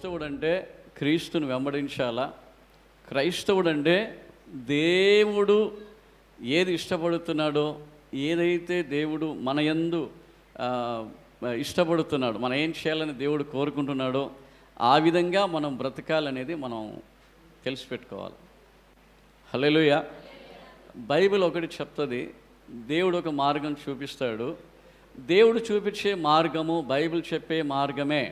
క్రైస్తవుడంటే క్రీస్తుని వెంబడించాలా? క్రైస్తవుడంటే దేవుడు ఏది ఇష్టపడుతున్నాడో, ఏదైతే దేవుడు మన యందు ఇష్టపడుతున్నాడు, మనం ఏం చేయాలని దేవుడు కోరుకుంటున్నాడో ఆ విధంగా మనం బ్రతకాలనేది మనం తెలిసిపెట్టుకోవాలి. హల్లెలూయా. బైబిల్ ఒకటి చెప్తుంది, దేవుడు ఒక మార్గం చూపిస్తాడు. దేవుడు చూపించే మార్గము బైబిల్ చెప్పే మార్గమే.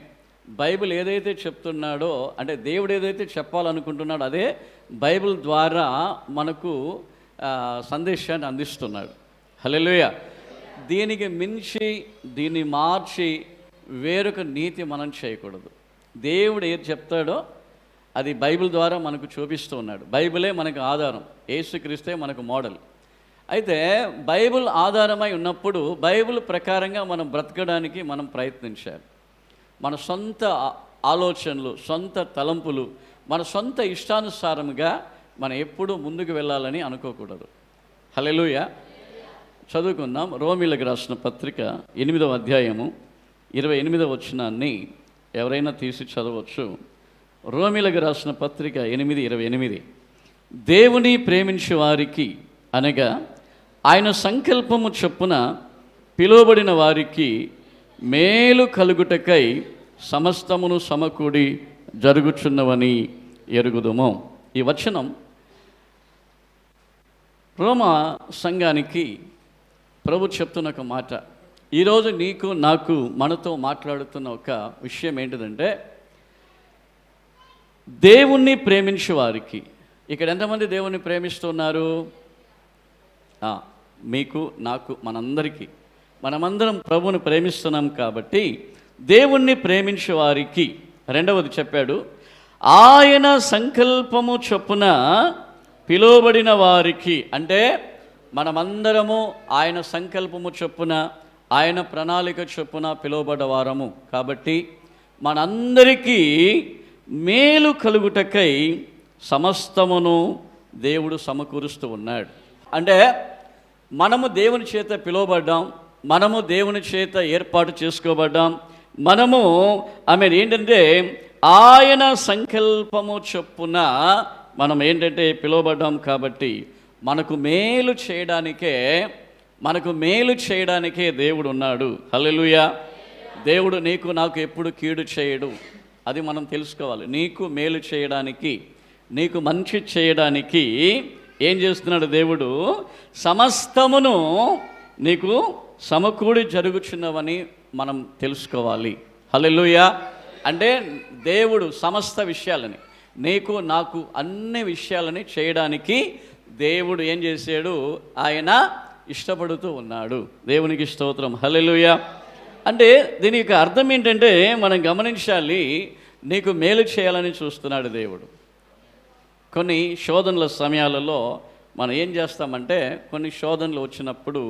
బైబిల్ ఏదైతే చెప్తున్నాడో, అంటే దేవుడు ఏదైతే చెప్పాలనుకుంటున్నాడో అదే బైబిల్ ద్వారా మనకు సందేశాన్ని అందిస్తున్నాడు. హల్లెలూయా. దీనికి మించి దీన్ని మార్చి వేరొక నీతి మనం చేయకూడదు. దేవుడు ఏది చెప్తాడో అది బైబిల్ ద్వారా మనకు చూపిస్తూ ఉన్నాడు. బైబిలే మనకు ఆధారం, యేసుక్రీస్తే మనకు మోడల్. అయితే బైబిల్ ఆధారమై ఉన్నప్పుడు బైబిల్ ప్రకారంగా మనం బ్రతకడానికి మనం ప్రయత్నించాలి. మన సొంత ఆలోచనలు, సొంత తలంపులు, మన సొంత ఇష్టానుసారముగా మనం ఎప్పుడూ ముందుకు వెళ్ళాలని అనుకోకూడదు. హల్లెలూయా. చదువుకుందాం. రోమీలకు రాసిన పత్రిక 8వ అధ్యాయము 28వ వచనాన్ని ఎవరైనా తీసి చదవచ్చు. రోమీలకు రాసిన పత్రిక 8:28. దేవుని ప్రేమించే వారికి అనగా ఆయన సంకల్పము చొప్పున పిలువబడిన వారికి మేలు కలుగుటకై సమస్తమును సమకూడి జరుగుచున్నవని ఎరుగుదుము. ఈ వచనం రోమా సంఘానికి ప్రభు చెప్తున్న ఒక మాట. ఈరోజు నీకు నాకు మనతో మాట్లాడుతున్న ఒక విషయం ఏంటిదంటే, దేవుణ్ణి ప్రేమించే వారికి. ఇక్కడ ఎంతమంది దేవుణ్ణి ప్రేమిస్తున్నారు? మీకు, నాకు, మనందరికీ. మనమందరం ప్రభువుని ప్రేమిస్తున్నాం కాబట్టి దేవుణ్ణి ప్రేమించే వారికి. రెండవది చెప్పాడు, ఆయన సంకల్పము చొప్పున పిలువబడిన వారికి. అంటే మనమందరము ఆయన సంకల్పము చొప్పున, ఆయన ప్రణాళిక చొప్పున పిలువబడ్డవారము కాబట్టి మనందరికీ మేలు కలుగుటకై సమస్తమును దేవుడు సమకూరుస్తూ ఉన్నాడు. అంటే మనము దేవుని చేత పిలువబడ్డాం, మనము దేవుని చేత ఏర్పాటు చేసుకోబడ్డాం. మనము ఏంటంటే ఆయన సంకల్పము చొప్పున మనం ఏంటంటే పిలువబడ్డాం కాబట్టి మనకు మేలు చేయడానికే దేవుడు ఉన్నాడు. హల్లెలూయా. దేవుడు నీకు నాకు ఎప్పుడు కీడు చేయడు, అది మనం తెలుసుకోవాలి. నీకు మేలు చేయడానికి, నీకు మంచి చేయడానికి ఏం చేస్తున్నాడు దేవుడు? సమస్తమును నీకు సమకూడి జరుగుచున్నవని మనం తెలుసుకోవాలి. హల్లెలూయా. అంటే దేవుడు సమస్త విషయాలని, నీకు నాకు అన్ని విషయాలని చేయడానికి దేవుడు ఏం చేశాడు? ఆయన ఇష్టపడుతూ ఉన్నాడు. దేవునికి స్తోత్రం. హల్లెలూయా. అంటే దీనికి అర్థం ఏంటంటే మనం గమనించాలి, నీకు మేలు చేయాలని చూస్తున్నాడు దేవుడు. కొన్ని శోధనల సమయాలలో మనం ఏం చేస్తామంటే, కొన్ని శోధనలు వచ్చినప్పుడు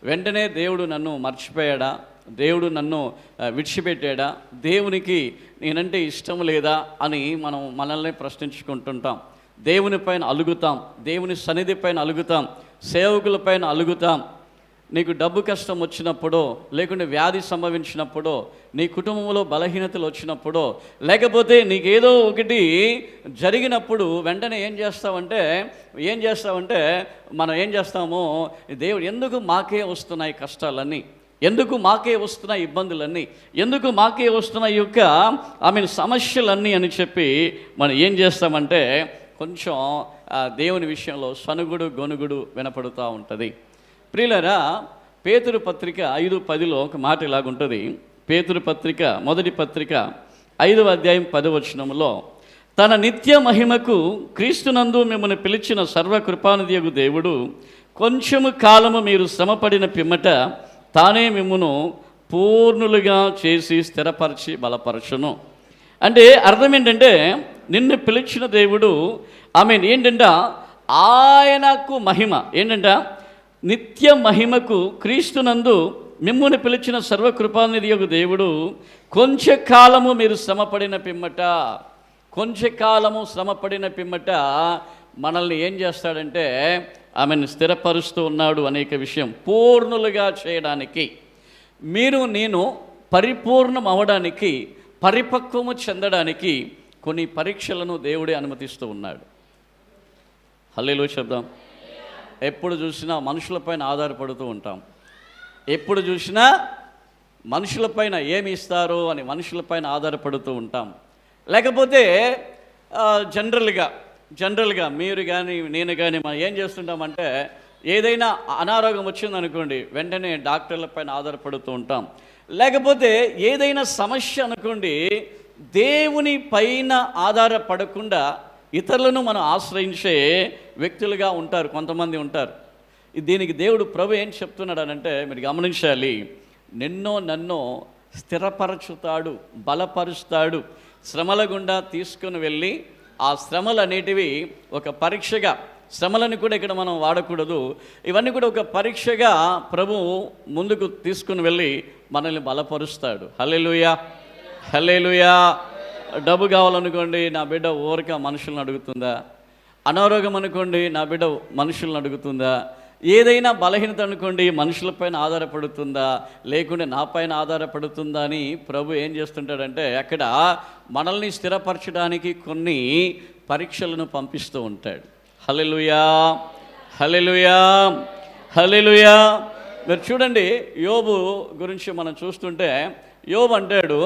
వెంటనే దేవుడు నన్ను మర్చిపోయాడా, దేవుడు నన్ను విడిచిపెట్టాడా, దేవునికి నేనంటే ఇష్టం లేదా అని మనం మనల్ని ప్రశ్నించుకుంటుంటాం. దేవుని పైన అలుగుతాం, దేవుని సన్నిధి పైన అలుగుతాం, సేవకుల పైన అలుగుతాం. నీకు డబ్బు కష్టం వచ్చినప్పుడో, లేకుంటే వ్యాధి సంభవించినప్పుడో, నీ కుటుంబంలో బలహీనతలు వచ్చినప్పుడో, లేకపోతే నీకేదో ఒకటి జరిగినప్పుడు వెంటనే ఏం చేస్తామంటే మనం ఏం చేస్తామో, దేవుడు ఎందుకు మాకే వస్తున్నాయి కష్టాలన్నీ, ఎందుకు మాకే వస్తున్నాయి ఇబ్బందులన్నీ, ఎందుకు మాకే వస్తున్నాయి యొక్క సమస్యలన్నీ అని చెప్పి మనం ఏం చేస్తామంటే కొంచెం దేవుని విషయంలో సనుగుడు గొనుగుడు వినపడుతూ ఉంటుంది. ప్రియులారా, పేతురు పత్రిక 5:10 ఒక మాట ఇలాగుంటుంది. పేతురు పత్రిక, మొదటి పత్రిక 5వ అధ్యాయం 10వ వచనంలో, తన నిత్య మహిమకు క్రీస్తునందు మిమ్మల్ని పిలిచిన సర్వకృపానిధియగు దేవుడు కొంచెము కాలము మీరు శ్రమపడిన పిమ్మట తానే మిమ్మును పూర్ణులుగా చేసి స్థిరపరిచి బలపరచును. అంటే అర్థం ఏంటంటే, నిన్ను పిలిచిన దేవుడు ఏంటంట, ఆయనకు మహిమ ఏంటంట, నిత్య మహిమకు క్రీస్తునందు మిమ్ముని పిలిచిన సర్వకృపానిధియగు దేవుడు కొంచెకాలము మీరు శ్రమపడిన పిమ్మట మనల్ని ఏం చేస్తాడంటే స్థిరపరుస్తూ ఉన్నాడు. అనేక విషయం పూర్ణులుగా చేయడానికి, మీరు నేను పరిపూర్ణం అవడానికి పరిపక్వము చెందడానికి కొన్ని పరీక్షలను దేవుడే అనుమతిస్తూ ఉన్నాడు. హల్లెలూయా చెప్దాం. ఎప్పుడు చూసినా మనుషులపైన ఆధారపడుతూ ఉంటాం. ఎప్పుడు చూసినా మనుషులపైన ఏమి ఇస్తారో అని మనుషులపైన ఆధారపడుతూ ఉంటాం. లేకపోతే జనరల్గా మీరు కానీ నేను కానీ మనం ఏం చేస్తుంటామంటే, ఏదైనా అనారోగ్యం వచ్చిందనుకోండి, వెంటనే డాక్టర్లపైన ఆధారపడుతూ ఉంటాం. లేకపోతే ఏదైనా సమస్య అనుకోండి, దేవుని పైన ఆధారపడకుండా ఇతరులను మనం ఆశ్రయించే వ్యక్తులుగా ఉంటారు, కొంతమంది ఉంటారు. దీనికి దేవుడు ప్రభు ఏం చెప్తున్నాడు అనంటే, మీరు గమనించాలి, నన్నో స్థిరపరచుతాడు, బలపరుస్తాడు. శ్రమల గుండా తీసుకుని వెళ్ళి ఆ శ్రమలు అనేటివి ఒక పరీక్షగా, శ్రమలను కూడా ఇక్కడ మనం వాడకూడదు, ఇవన్నీ కూడా ఒక పరీక్షగా ప్రభు ముందుకు తీసుకుని వెళ్ళి మనల్ని బలపరుస్తాడు. హల్లెలూయా, హల్లెలూయా. డబ్బు కావాలనుకోండి, నా బిడ్డ ఊరిక మనుషులను అడుగుతుందా? అనారోగ్యం అనుకోండి, నా బిడ్డ మనుషులను అడుగుతుందా? ఏదైనా బలహీనత అనుకోండి, మనుషులపైన ఆధారపడుతుందా, లేకుంటే నా పైన ఆధారపడుతుందా అని ప్రభు ఏం చేస్తుంటాడంటే, అక్కడ మనల్ని స్థిరపరచడానికి కొన్ని పరీక్షలను పంపిస్తూ ఉంటాడు. హల్లెలూయా, హల్లెలూయా, హల్లెలూయా. మీరు చూడండి, యోబు గురించి మనం చూస్తుంటే, యోబు అంటాడు,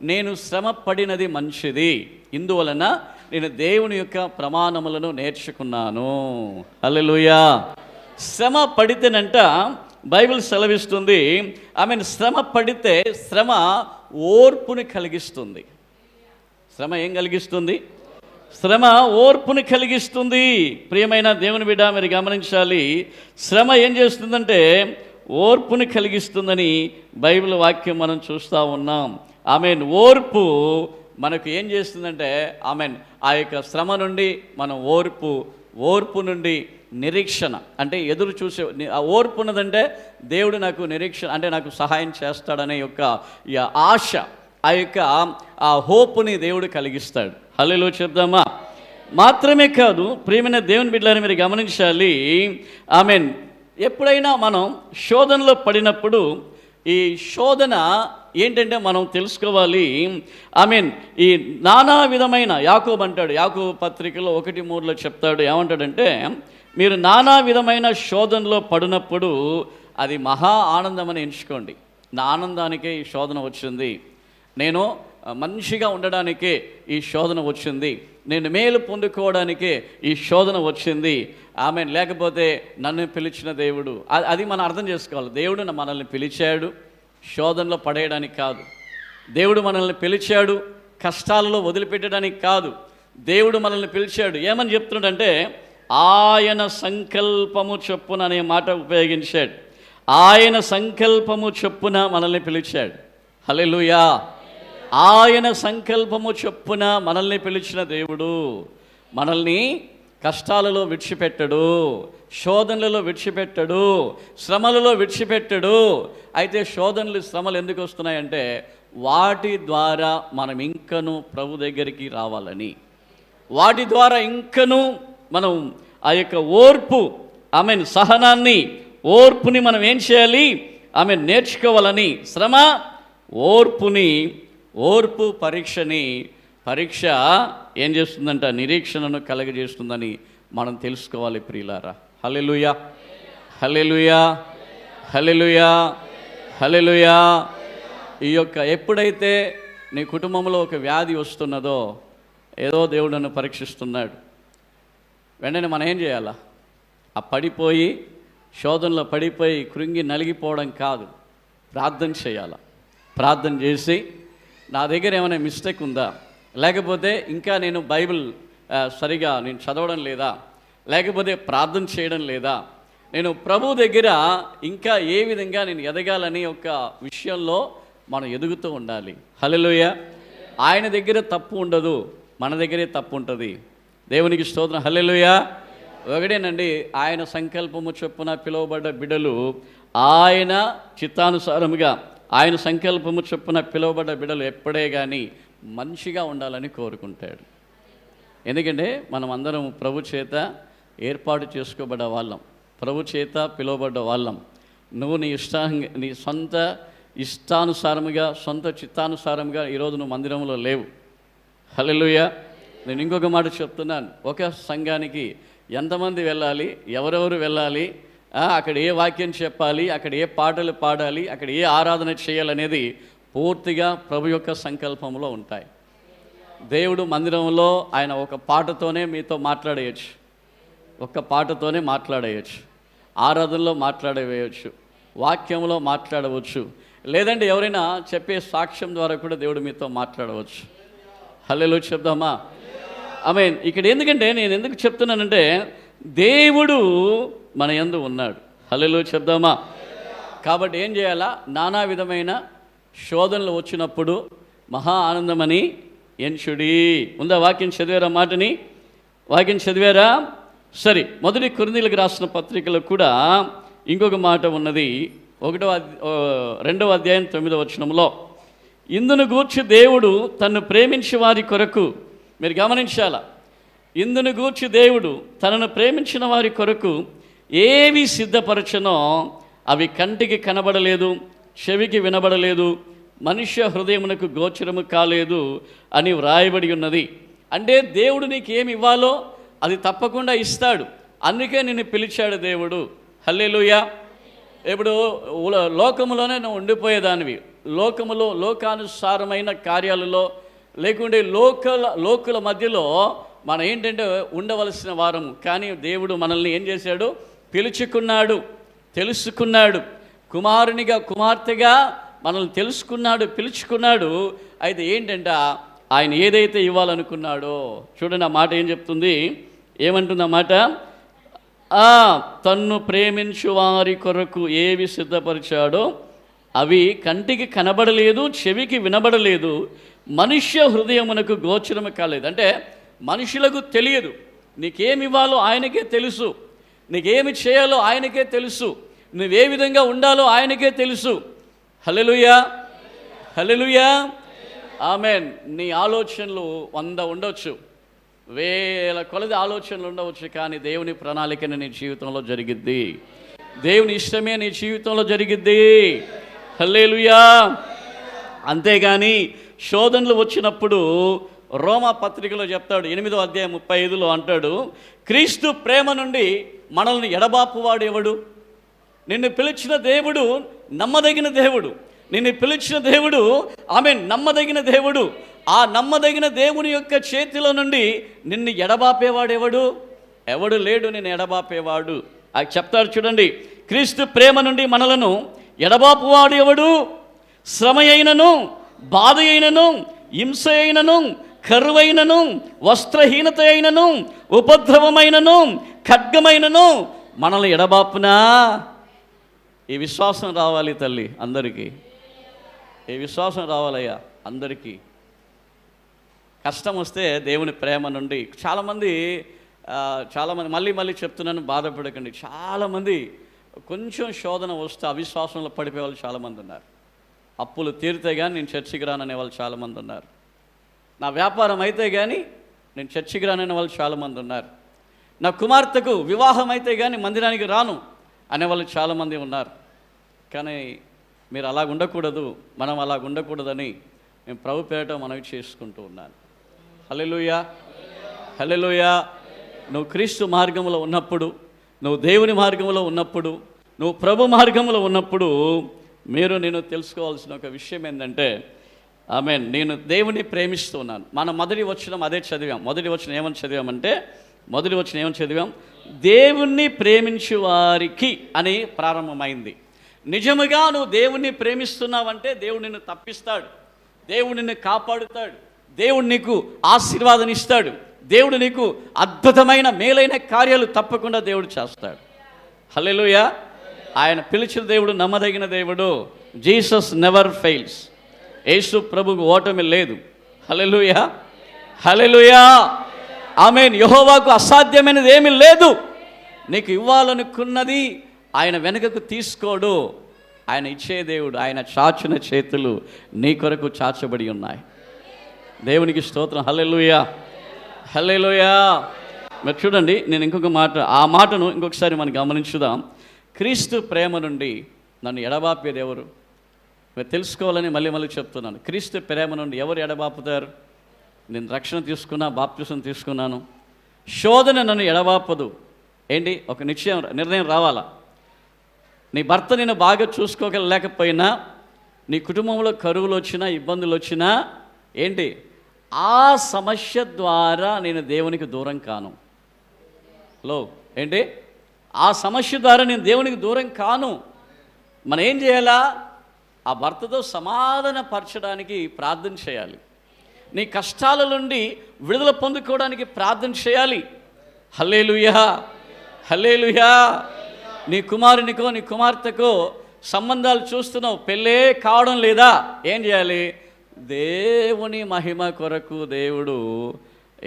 నేను శ్రమ పడినది మంచిది, ఇందువలన నేను దేవుని యొక్క ప్రమాణములను నేర్చుకున్నాను. హల్లెలూయా. శ్రమ పడితేనంట బైబిల్ సెలవిస్తుంది, శ్రమ పడితే శ్రమ ఓర్పుని కలిగిస్తుంది. శ్రమ ఏం కలిగిస్తుంది? శ్రమ ఓర్పుని కలిగిస్తుంది. ప్రియమైన దేవుని బిడ్డ, మీరు గమనించాలి, శ్రమ ఏం చేస్తుందంటే ఓర్పుని కలిగిస్తుందని బైబిల్ వాక్యం మనం చూస్తూ ఉన్నాం. ఓర్పు మనకు ఏం చేస్తుందంటే, ఆ యొక్క శ్రమ నుండి మనం ఓర్పు నుండి నిరీక్షణ, అంటే ఎదురు చూసే ఆ ఓర్పు ఉన్నదంటే దేవుడు నాకు నిరీక్షణ, అంటే నాకు సహాయం చేస్తాడనే యొక్క ఈ ఆశ, ఆ హోప్ని దేవుడు కలిగిస్తాడు. హల్లెలూయా చెప్దామా? మాత్రమే కాదు, ప్రియమైన దేవుని బిడ్డలారా, మీరు గమనించాలి, ఎప్పుడైనా మనం శోధనలో పడినప్పుడు ఈ శోధన ఏంటంటే మనం తెలుసుకోవాలి. ఈ నానా విధమైన, యాకోబు అంటాడు, యాకోబు పత్రికలో 1:3 చెప్తాడు, ఏమంటాడంటే, మీరు నానా విధమైన శోధనలో పడినప్పుడు అది మహా ఆనందమని ఎంచుకోండి. నా ఆనందానికే ఈ శోధన వచ్చింది, నేను మంచిగా ఉండడానికే ఈ శోధన వచ్చింది, నేను మేలు పొందుకోవడానికే ఈ శోధన వచ్చింది. లేకపోతే నన్ను పిలిచిన దేవుడు, అది మనం అర్థం చేసుకోవాలి. దేవుడు మనల్ని పిలిచాడు శోధనలో పడేయడానికి కాదు. దేవుడు మనల్ని పిలిచాడు కష్టాలలో వదిలిపెట్టడానికి కాదు. దేవుడు మనల్ని పిలిచాడు, ఏమని చెప్తున్నాడంటే, ఆయన సంకల్పము చొప్పున అనే మాట ఉపయోగించాడు. ఆయన సంకల్పము చొప్పున మనల్ని పిలిచాడు. హల్లెలూయా. ఆయన సంకల్పము చొప్పున మనల్ని పిలిచిన దేవుడు మనల్ని కష్టాలలో విడిచిపెట్టడు, శోధనలలో విడిచిపెట్టడు, శ్రమలలో విడిచిపెట్టడు. అయితే శోధనలు, శ్రమలు ఎందుకు వస్తున్నాయంటే, వాటి ద్వారా మనం ఇంకను ప్రభు దగ్గరికి రావాలని, వాటి ద్వారా ఇంకను మనం ఆ యొక్క ఓర్పు, సహనాన్ని, ఓర్పుని మనం ఏం చేయాలి, నేర్చుకోవాలని. శ్రమ ఓర్పు పరీక్ష ఏం చేస్తుందంట, నిరీక్షణను కలగజేస్తుందని మనం తెలుసుకోవాలి ప్రియులారా. హల్లెలూయా, హల్లెలూయా, హల్లెలూయా, హల్లెలూయా. ఈ యొక్క ఎప్పుడైతే నీ కుటుంబంలో ఒక వ్యాధి వస్తున్నదో, ఏదో దేవుడు నన్ను పరీక్షిస్తున్నాడు, వెంటనే మనం ఏం చేయాలా? ఆ పడిపోయి, శోధనలో పడిపోయి కృంగి నలిగిపోవడం కాదు, ప్రార్థన చేయాల. ప్రార్థన చేసి, నా దగ్గర ఏమైనా మిస్టేక్ ఉందా, లేకపోతే ఇంకా నేను బైబిల్ సరిగా నేను చదవడం లేదా, లేకపోతే ప్రార్థన చేయడం లేదా, నేను ప్రభు దగ్గర ఇంకా ఏ విధంగా నేను ఎదగాలని ఒక విషయంలో మనం ఎదుగుతూ ఉండాలి. హల్లెలూయా. ఆయన దగ్గర తప్పు ఉండదు, మన దగ్గరే తప్పు ఉంటుంది. దేవునికి స్తోత్రం. హల్లెలూయా. ఒకటేనండి, ఆయన సంకల్పము చొప్పున పిలువబడ్డ బిడ్డలు, ఆయన చిత్తానుసారముగా ఆయన సంకల్పము చొప్పున పిలువబడ్డ బిడ్డలు ఎప్పుడే కానీ మంచిగా ఉండాలని కోరుకుంటాడు. ఎందుకంటే మనం అందరం ప్రభు చేత ఏర్పాటు చేసుకోబడ్డ వాళ్ళం, ప్రభు చేత పిలువబడ్డ వాళ్ళం. నువ్వు నీ సొంత ఇష్టానుసారముగా సొంత చిత్తానుసారంగా ఈరోజు నువ్వు మందిరంలో లేవు. హల్లెలూయా. నేను ఇంకొక మాట చెప్తున్నాను, ఒక సంఘానికి ఎంతమంది వెళ్ళాలి, ఎవరెవరు వెళ్ళాలి, అక్కడ ఏ వాక్యం చెప్పాలి, అక్కడ ఏ పాటలు పాడాలి, అక్కడ ఏ ఆరాధన చేయాలనేది పూర్తిగా ప్రభు యొక్క సంకల్పంలో ఉంటాయి. దేవుడు మందిరంలో ఆయన ఒక పాటతోనే మీతో మాట్లాడేయచ్చు, ఒక్క పాటతోనే మాట్లాడేయచ్చు, ఆరాధనలో మాట్లాడవేయచ్చు, వాక్యంలో మాట్లాడవచ్చు, లేదంటే ఎవరైనా చెప్పే సాక్ష్యం ద్వారా కూడా దేవుడు మీతో మాట్లాడవచ్చు. హల్లెలూయా చెప్దామా? ఆమేన్. ఇక్కడ ఎందుకంటే నేను ఎందుకు చెప్తున్నానంటే దేవుడు మన యందు ఉన్నాడు. హల్లెలూయా చెప్దామా? కాబట్టి ఏం చేయాలా? నానా విధమైన శోధనలు వచ్చినప్పుడు మహా ఆనందమని ఎంచుడి. ఉందా వాక్యం చదివారా? మాటని వాక్యం చదివారా? సరే, మొదటి కొరింథీయులకు రాసిన పత్రికలో కూడా ఇంకొక మాట ఉన్నది. 2వ అధ్యాయం 9వ వచనంలో, ఇందును గూర్చి దేవుడు తన్ను ప్రేమించే వారి కొరకు, మీరు గమనించాలా, ఇందును గూర్చి దేవుడు తనను ప్రేమించిన వారి కొరకు ఏవి సిద్ధపరచనో అవి కంటికి కనబడలేదు, చెవికి వినబడలేదు, మనుష్య హృదయమునకు గోచరము కాలేదు అని వ్రాయబడి ఉన్నది. అంటే దేవుడు నీకు ఏమి ఇవ్వాలో అది తప్పకుండా ఇస్తాడు. అందుకే నిన్ను పిలిచాడు దేవుడు. హల్లెలూయా. ఇప్పుడు లోకములోనే నువ్వు ఉండిపోయేదానివి, లోకములో లోకానుసారమైన కార్యాలలో లేకుంటే లోకుల మధ్యలో మనం ఏంటంటే ఉండవలసిన వారము. కానీ దేవుడు మనల్ని ఏం చేశాడు? పిలుచుకున్నాడు, తెలుసుకున్నాడు, కుమారునిగా కుమార్తెగా మనల్ని తెలుసుకున్నాడు, పిలుచుకున్నాడు. అయితే ఏంటంటే ఆయన ఏదైతే ఇవ్వాలనుకున్నాడో, చూడండి ఆ మాట ఏం చెప్తుంది, ఏమంటుంది ఆ మాట? తన్ను ప్రేమించు వారి కొరకు ఏవి సిద్ధపరిచాడో అవి కంటికి కనబడలేదు, చెవికి వినబడలేదు, మనుష్య హృదయమునకు గోచరము కాలేదు. అంటే మనుషులకు తెలియదు. నీకేమి ఇవ్వాలో ఆయనకే తెలుసు, నీకేమి చేయాలో ఆయనకే తెలుసు, నువ్వే విధంగా ఉండాలో ఆయనకే తెలుసు. హల్లెలూయా, హల్లెలూయా, ఆమేన్. నీ ఆలోచనలు 100 ఉండొచ్చు, వేల కొలది ఆలోచనలు ఉండవచ్చు, కానీ దేవుని ప్రణాళికని నీ జీవితంలో జరిగిద్ది, దేవుని ఇష్టమే నీ జీవితంలో జరిగిద్ది. హల్లెలూయా. అంతేగాని శోధనలు వచ్చినప్పుడు రోమా పత్రికలో చెప్తాడు, 8వ అధ్యాయం 35లో అంటాడు, క్రీస్తు ప్రేమ నుండి మనల్ని ఎడబాపువాడు ఎవడు? నిన్ను పిలిచిన దేవుడు నమ్మదగిన దేవుడు, నిన్ను పిలిచిన దేవుడు నమ్మదగిన దేవుడు. ఆ నమ్మదగిన దేవుని యొక్క చేతిలో నుండి నిన్ను ఎడబాపేవాడు ఎవడు లేడు, నిన్ను ఎడబాపేవాడు. అది చెప్తాడు చూడండి, క్రీస్తు ప్రేమ నుండి మనలను ఎడబాపువాడు ఎవడు? శ్రమ అయినను, బాధ అయినను, హింస అయినను, కరువైనను, వస్త్రహీనత అయినను, ఉపద్రవమైనను, ఖడ్గమైనను మనల్ని ఎడబాపునా? ఈ విశ్వాసం రావాలి తల్లి అందరికీ, ఈ విశ్వాసం రావాలయ్యా అందరికీ. కష్టం వస్తే దేవుని ప్రేమ నుండి చాలామంది మళ్ళీ చెప్తున్నాను, బాధపడకండి. చాలామంది కొంచెం శోధన వస్తే అవిశ్వాసంలో పడిపోయే వాళ్ళు చాలామంది ఉన్నారు. అప్పులు తీరితే కానీ నేను చర్చికి రాననే వాళ్ళు చాలామంది ఉన్నారు. నా వ్యాపారం అయితే కానీ నేను చర్చికి రాననే వాళ్ళు చాలామంది ఉన్నారు. నా కుమార్తెకు వివాహం అయితే కానీ మందిరానికి రాను అనేవాళ్ళు చాలామంది ఉన్నారు. కానీ మీరు అలాగ ఉండకూడదు, మనం అలాగ ఉండకూడదని నేను ప్రభు పేరట మనవి చేసుకుంటూ ఉన్నాను. హల్లెలూయా, హల్లెలూయా. నువ్వు క్రీస్తు మార్గంలో ఉన్నప్పుడు, నువ్వు దేవుని మార్గంలో ఉన్నప్పుడు, నువ్వు ప్రభు మార్గంలో ఉన్నప్పుడు నేను తెలుసుకోవాల్సిన ఒక విషయం ఏంటంటే, ఆమేన్, నేను దేవుని ప్రేమిస్తూ ఉన్నాను. మన మొదటి వచనం అదే చదివాం. మొదటి వచనం ఏమని చదివాం? దేవుణ్ణి ప్రేమించు వారికి అని ప్రారంభమైంది. నిజముగా నువ్వు దేవుణ్ణి ప్రేమిస్తున్నావంటే దేవుడు నిన్ను తప్పిస్తాడు, దేవుడు నిన్ను కాపాడుతాడు, దేవుడు నీకు ఆశీర్వాదం ఇస్తాడు, దేవుడు నీకు అద్భుతమైన మేలైన కార్యాలు తప్పకుండా దేవుడు చేస్తాడు. హల్లెలూయా. ఆయన పిలిచిన దేవుడు నమ్మదగిన దేవుడు. Jesus never fails. యేసు ప్రభువుకు ఓటమి లేదు. హల్లెలూయా, హల్లెలూయా, ఆమేన్. యెహోవాకు అసాధ్యమైనది ఏమీ లేదు. నీకు ఇవ్వాలనుకున్నది ఆయన వెనుకకు తీసుకోడు. ఆయన ఇచ్చే దేవుడు. ఆయన చాచిన చేతులు నీ కొరకు చాచబడి ఉన్నాయి. దేవునికి స్తోత్రం. హల్లెలూయా, హల్లెలూయా. మరి చూడండి, నేను ఇంకొక మాట, ఆ మాటను ఇంకొకసారి మనం గమనించుదాం. క్రీస్తు ప్రేమ నుండి నన్ను ఎడబాపేది ఎవరు? మీరు తెలుసుకోవాలని మళ్ళీ చెప్తున్నాను. క్రీస్తు ప్రేమ నుండి ఎవరు ఎడబాపుతారు? నేను రక్షణ తీసుకున్నా, బాప్తిసం తీసుకున్నాను, శోధన నన్ను ఎడబాపదు. ఏంటి? ఒక నిర్ణయం రావాలా. నీ భర్త నేను బాగా చూసుకోగలేకపోయినా, నీ కుటుంబంలో కరువులు వచ్చినా, ఇబ్బందులు వచ్చినా, ఏంటి, ఆ సమస్య ద్వారా నేను దేవునికి దూరం కాను. ఏంటి? ఆ సమస్య ద్వారా నేను దేవునికి దూరం కాను. మనం ఏం చేయాలా? ఆ భర్తతో సమాధాన పరచడానికి ప్రార్థన చేయాలి. నీ కష్టాల నుండి విడుదల పొందుకోవడానికి ప్రార్థన చేయాలి. హల్లెలూయా, హల్లెలూయా. నీ కుమారునికో నీ కుమార్తెకో సంబంధాలు చూస్తున్నావు, పెళ్ళే కావడం లేదా? ఏం చేయాలి? దేవుని మహిమ కొరకు దేవుడు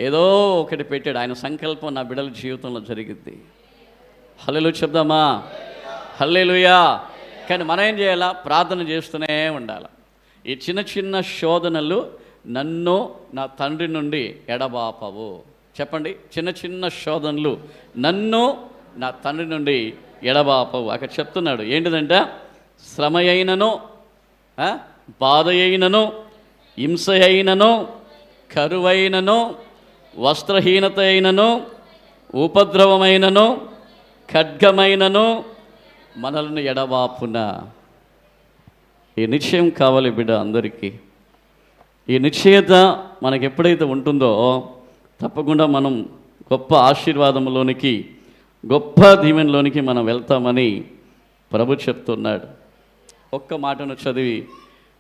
ఏదో ఒకటి పెట్టాడు. ఆయన సంకల్పం నా బిడ్డల జీవితంలో జరిగింది. హల్లెలూయా చెప్దామా? హల్లెలూయా. కానీ మనం ఏం చేయాలా? ప్రార్థన చేస్తూనే ఉండాలి. ఈ చిన్న శోధనలు నన్ను నా తండ్రి నుండి ఎడబాపవు. చెప్పండి, చిన్న శోధనలు నన్ను నా తండ్రి నుండి ఎడబాపవు. అక్కడ చెప్తున్నాడు ఏంటిదంటే, శ్రమ అయినను, బాధ అయినను, హింస అయినను, కరువైనను, వస్త్రహీనత అయినను, ఉపద్రవమైనను, ఖడ్గమైనను మనల్ని ఎడబాపున. ఈ నిశ్చయం కావాలి బిడ్డ అందరికీ. ఈ నిశ్చయత మనకు ఎప్పుడైతే ఉంటుందో తప్పకుండా మనం గొప్ప ఆశీర్వాదంలోనికి, గొప్ప దీవెనలోనికి మనం వెళ్తామని ప్రభు చెప్తున్నాడు. ఒక్క మాటను చదివి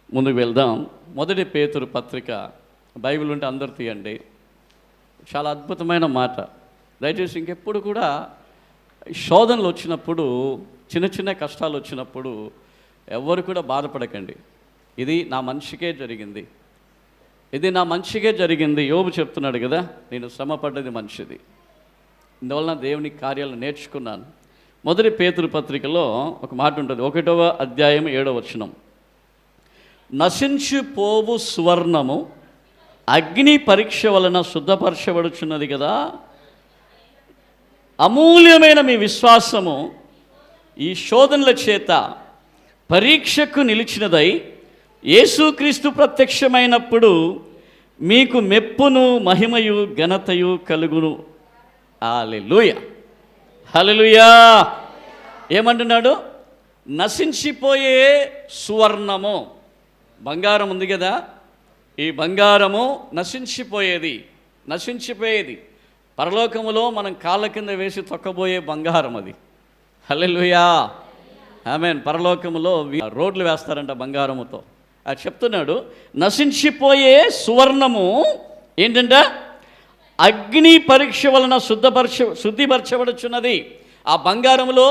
ముందుకు వెళ్దాం. 1 పేతురు పత్రిక, బైబిల్ ఉంటే అందరు తీయండి. చాలా అద్భుతమైన మాట. దయచేసి ఇంకెప్పుడు కూడా శోధనలు వచ్చినప్పుడు, చిన్న కష్టాలు వచ్చినప్పుడు ఎవరు కూడా బాధపడకండి. ఇది నా మంచికే జరిగింది, ఇది నా మంచిగా జరిగింది. యోబు చెప్తున్నాడు కదా, నేను శ్రమపడ్డది మంచిది, ఇందువలన దేవుని కార్యాలను నేర్చుకున్నాను. 1 పేతురు పత్రికలో ఒక మాట ఉంటుంది, 1వ అధ్యాయం 7వ వచనం. నశించిపోవు సువర్ణము అగ్ని పరీక్ష వలన శుద్ధపరచబడుచున్నది కదా, అమూల్యమైన మీ విశ్వాసము ఈ శోధనల చేత పరీక్షకు నిలిచినదై యేసుక్రీస్తు ప్రత్యక్షమైనప్పుడు మీకు మెప్పును, మహిమయు, ఘనతయు కలుగును. హల్లెలూయా, హల్లెలూయా. ఏమంటున్నాడు? నశించిపోయే సువర్ణము, బంగారం ఉంది కదా, ఈ బంగారము నశించిపోయేది. పరలోకములో మనం కాళ్ళ కింద వేసి తొక్కబోయే బంగారం అది. హల్లెలూయా, ఆమేన్. పరలోకములో రోడ్లు వేస్తారంట బంగారముతో. అది చెప్తున్నాడు, నశించిపోయే సువర్ణము ఏంటంటే అగ్ని పరీక్ష వలన శుద్ధిపరచబడుచున్నది. ఆ బంగారములో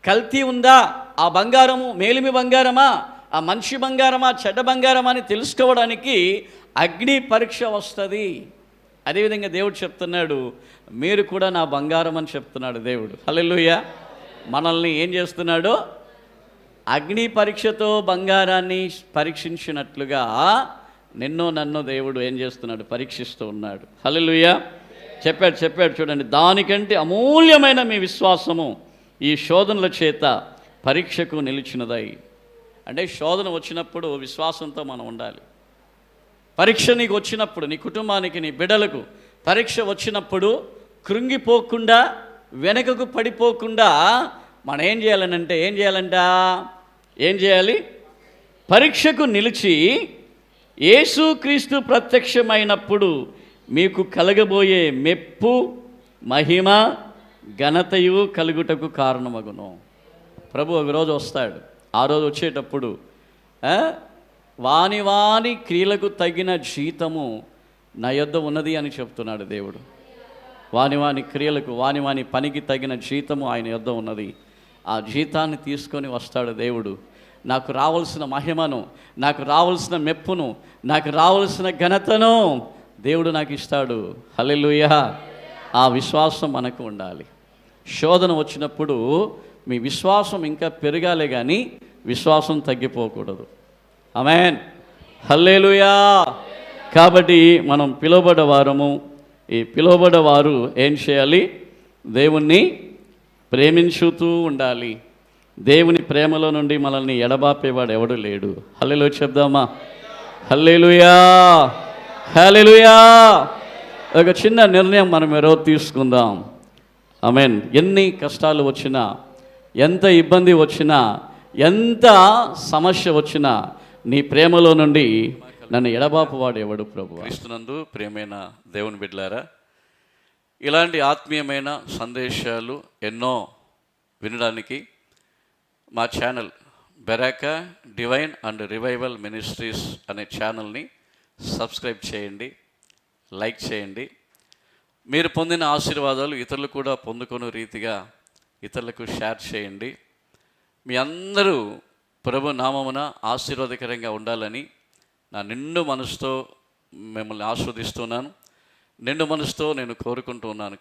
కల్తీ ఉందా? ఆ బంగారము మేలిమి బంగారమా, ఆ మంచి బంగారమా, చెడ్డ బంగారమా అని తెలుసుకోవడానికి అగ్ని పరీక్ష వస్తుంది. అదేవిధంగా దేవుడు చెప్తున్నాడు, మీరు కూడా నా బంగారం అని చెప్తున్నాడు దేవుడు. హల్లెలూయా. మనల్ని ఏం చేస్తున్నాడు? అగ్ని పరీక్షతో బంగారాన్ని పరీక్షించినట్లుగా నన్ను దేవుడు ఏం చేస్తున్నాడు? పరీక్షిస్తూ ఉన్నాడు. హల్లెలూయా. చెప్పాడు చూడండి, దానికంటే అమూల్యమైన మీ విశ్వాసము ఈ శోధనల చేత పరీక్షకు నిలిచినదై. అంటే శోధన వచ్చినప్పుడు విశ్వాసంతో మనం ఉండాలి. పరీక్ష నీకు వచ్చినప్పుడు, నీ కుటుంబానికి, నీ బిడ్డలకు పరీక్ష వచ్చినప్పుడు కృంగిపోకుండా, వెనకకు పడిపోకుండా మనం ఏం చేయాలి? పరీక్షకు నిలిచి యేసుక్రీస్తు ప్రత్యక్షమైనప్పుడు మీకు కలగబోయే మెప్పు, మహిమ, ఘనతయు కలుగుటకు కారణమగును. ప్రభు ఒక రోజు వస్తాడు. ఆ రోజు వచ్చేటప్పుడు వాని క్రియలకు తగిన జీతము నా యొద్ద ఉన్నది అని చెప్తున్నాడు దేవుడు. వాని క్రియలకు, వాని పనికి తగిన జీతము ఆయన యొద్ద ఉన్నది. ఆ జీతాన్ని తీసుకొని వస్తాడు దేవుడు. నాకు రావాల్సిన మహిమను, నాకు రావాల్సిన మెప్పును, నాకు రావాల్సిన ఘనతను దేవుడు నాకు ఇస్తాడు. హల్లెలూయా. ఆ విశ్వాసం మనకు ఉండాలి. శోధన వచ్చినప్పుడు మీ విశ్వాసం ఇంకా పెరగాలి, కానీ విశ్వాసం తగ్గిపోకూడదు. ఆమేన్, హల్లెలూయా. కాబట్టి మనం పిలువబడ్డవారము. ఈ పిలువబడ్డవారు ఏం చేయాలి? దేవుణ్ణి ప్రేమించుతూ ఉండాలి. దేవుని ప్రేమలో నుండి మనల్ని ఎడబాపేవాడు ఎవడు లేడు. హల్లెలూయా చెప్దామా? హల్లెలూయా, హల్లెలూయా. ఒక చిన్న నిర్ణయం మనం ఈరోజు తీసుకుందాం. ఆమేన్. ఎన్ని కష్టాలు వచ్చినా, ఎంత ఇబ్బంది వచ్చినా, ఎంత సమస్య వచ్చినా, నీ ప్రేమలో నుండి నన్ను ఎడబాపువాడు ఎవడు ప్రభువా. క్రీస్తునందు ప్రియమైన దేవుని బిడ్డలారా, ఇలాంటి ఆత్మీయమైన సందేశాలు ఎన్నో వినడానికి మా channel Beracah divine and revival ministries అనే ఛానల్ని సబ్స్క్రైబ్ చేయండి, లైక్ చేయండి. మీరు పొందిన ఆశీర్వాదాలు ఇతరులు కూడా పొందుకునే రీతిగా ఇతరులకు షేర్ చేయండి. మీ అందరూ ప్రభు నామమున ఆశీర్వాదకరంగా ఉండాలని నా నిండు మనసుతో మిమ్మల్ని ఆస్వాదిస్తున్నాను, నిండు మనసుతో నేను కోరుకుంటూ ఉన్నాను.